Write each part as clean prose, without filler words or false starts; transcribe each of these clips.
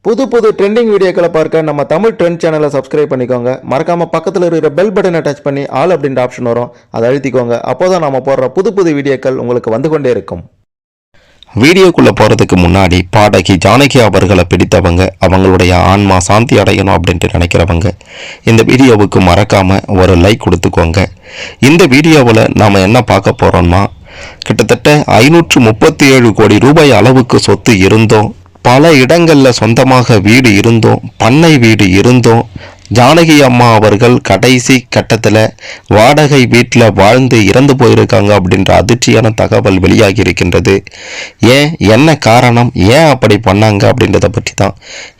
புது புது ட்ரெண்டிங் வீடியோக்களை பார்க்க நம்ம தமிழ் ட்ரெண்ட் சேனலை சப்ஸ்கிரைப் பண்ணிக்கோங்க. மறக்காம பக்கத்தில் இருக்கிற பெல் பட்டனை டச் பண்ணி ஆல் அப்படின்ற ஆப்ஷன் வரும், அதை அழுத்திக்கோங்க. அப்போதான் நம்ம போடுற புது புது வீடியோக்கள் உங்களுக்கு வந்து கொண்டே இருக்கும். வீடியோக்குள்ளே போகிறதுக்கு முன்னாடி பாடகி ஜானகி அவர்களை பிடித்தவங்க, அவங்களுடைய ஆன்மா சாந்தி அடையணும் அப்படின்ட்டு நினைக்கிறவங்க இந்த வீடியோவுக்கு மறக்காமல் ஒரு லைக் கொடுத்துக்கோங்க. இந்த வீடியோவில் நாம் என்ன பார்க்க போகிறோம்னா, கிட்டத்தட்ட 537 கோடி ரூபாய் அளவுக்கு சொத்து இருந்தோம், பல இடங்களில் சொந்தமாக வீடு இருந்தோம், பண்ணை வீடு இருந்தோம். ஜானகி அம்மா அவர்கள் கடைசி கட்டத்தில் வாடகை வீட்டில் வாழ்ந்து இறந்து போயிருக்காங்க அப்படின்ற அதிர்ச்சியான தகவல் வெளியாகி இருக்கின்றது. ஏன், என்ன காரணம், ஏன் அப்படி பண்ணாங்க அப்படின்றத பற்றி தான்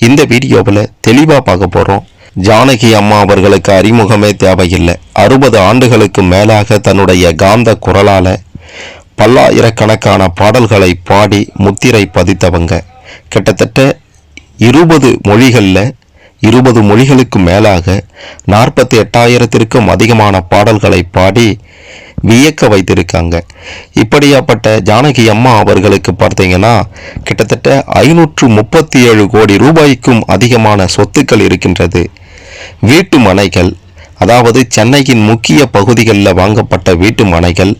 இந்த வீடியோவில் தெளிவாக பார்க்க போகிறோம். ஜானகி அம்மா அவர்களுக்கு அறிமுகமே தேவையில்லை. 60 ஆண்டுகளுக்கு மேலாக தன்னுடைய காந்த குரலால் பல்லாயிரக்கணக்கான பாடல்களை பாடி முத்திரை பதித்தவங்க. கிட்டத்தட்ட 20 மொழிகளில் 20 மொழிகளுக்கு மேலாக 48,000த்திற்கும் அதிகமான பாடல்களை பாடி வியக்க வைத்திருக்காங்க. இப்படியாப்பட்ட ஜானகி அம்மா அவர்களுக்கு பார்த்தீங்கன்னா கிட்டத்தட்ட 537 கோடி ரூபாய்க்கும் அதிகமான சொத்துக்கள் இருக்கின்றது. வீட்டு மனைகள், அதாவது சென்னையின் முக்கிய பகுதிகளில் வாங்கப்பட்ட வீட்டு மனைகள்,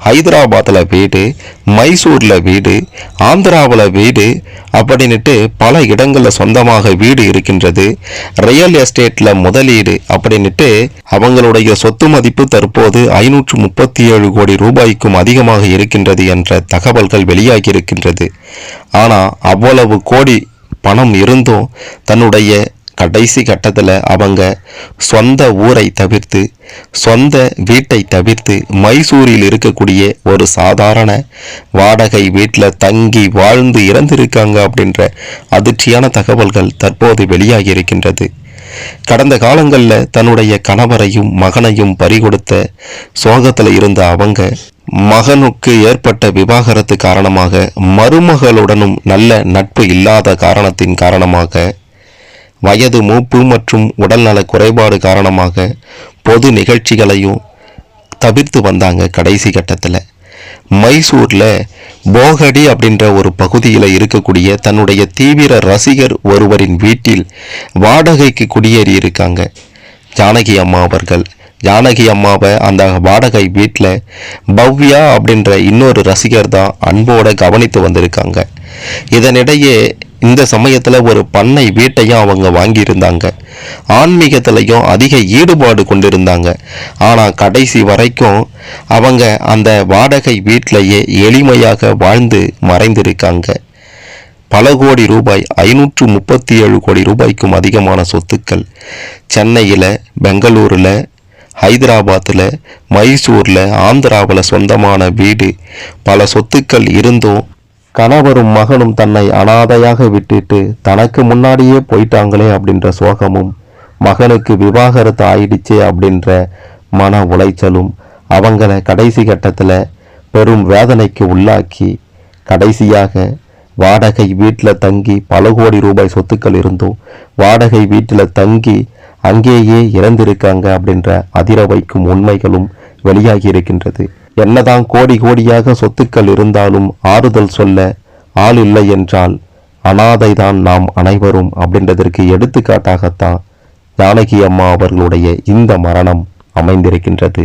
ஹைதராபாத்தில் வீடு, மைசூரில் வீடு, ஆந்திராவில் வீடு அப்படின்ட்டு பல இடங்களில் சொந்தமாக வீடு இருக்கின்றது. ரியல் எஸ்டேட்டில் முதலீடு அப்படின்ட்டு அவங்களுடைய சொத்து மதிப்பு தற்போது 537 கோடி ரூபாய்க்கும் அதிகமாக இருக்கின்றது என்ற தகவல்கள் வெளியாகி இருக்கின்றது. ஆனால் அவ்வளவு கோடி பணம் இருந்தும் தன்னுடைய கடைசி கட்டத்தில் அவங்க சொந்த ஊரை தவிர்த்து, சொந்த வீட்டை தவிர்த்து மைசூரில் இருக்கக்கூடிய ஒரு சாதாரண வாடகை வீட்டில் தங்கி வாழ்ந்து இறந்திருக்காங்க அப்படின்ற அதிர்ச்சியான தகவல்கள் தற்போது வெளியாகி இருக்கின்றது. கடந்த காலங்களில் தன்னுடைய கணவரையும் மகனையும் பறிகொடுத்த சோகத்தில் இருந்த அவங்க மகனுக்கு ஏற்பட்ட விவாகரத்து காரணமாக, மருமகளுடனும் நல்ல நட்பு இல்லாத காரணத்தின் காரணமாக, வயது மூப்பு மற்றும் உடல்நல குறைபாடு காரணமாக பொது நிகழ்ச்சிகளையும் தவிர்த்து வந்தாங்க. கடைசி கட்டத்தில் மைசூரில் போகடி அப்படின்ற ஒரு பகுதியில் இருக்கக்கூடிய தன்னுடைய தீவிர ரசிகர் ஒருவரின் வீட்டில் வாடகைக்கு குடியேறி இருக்காங்க ஜானகி அம்மா அவர்கள். ஜானகி அம்மாவை அந்த வாடகை வீட்டில் பவ்யா அப்படின்ற இன்னொரு ரசிகர் தான் அன்போடு கவனித்து வந்திருக்காங்க. இதனிடையே இந்த சமயத்தில் ஒரு பண்ணை வீட்டையும் அவங்க வாங்கியிருந்தாங்க. ஆன்மீகத்திலையும் அதிக ஈடுபாடு கொண்டிருந்தாங்க. ஆனால் கடைசி வரைக்கும் அவங்க அந்த வாடகை வீட்டிலேயே எளிமையாக வாழ்ந்து மறைந்திருக்காங்க. பல கோடி ரூபாய், 537 கோடி ரூபாய்க்கும் அதிகமான சொத்துக்கள் சென்னையில், பெங்களூரில், ஹைதராபாத்தில், மைசூரில், ஆந்திராவில் சொந்தமான வீடு, பல சொத்துக்கள் இருந்தும் கணவரும் மகனும் தன்னை அனாதையாக விட்டுட்டு தனக்கு முன்னாடியே போயிட்டாங்களே அப்படின்ற சோகமும், மகனுக்கு விவாகரத்து ஆயிடுச்சே அப்படின்ற மன உளைச்சலும் அவங்கள கடைசி கட்டத்தில் பெரும் வேதனைக்கு உள்ளாக்கி கடைசியாக வாடகை வீட்டில் தங்கி பல கோடி ரூபாய் சொத்துக்கள் இருந்தும் வாடகை வீட்டில் தங்கி அங்கேயே இறந்திருக்காங்க அப்படின்ற அதிர வைக்கும் உண்மைகளும் வெளியாகி இருக்கின்றது. என்னதான் கோடி கோடியாக சொத்துக்கள் இருந்தாலும் ஆறுதல் சொல்ல ஆள் இல்லை என்றால் அனாதைதான் நாம் அனைவரும் அப்படின்றதற்கு எடுத்துக்காட்டாகத்தான் ஜானகி அம்மா அவர்களுடைய இந்த மரணம் அமைந்திருக்கின்றது.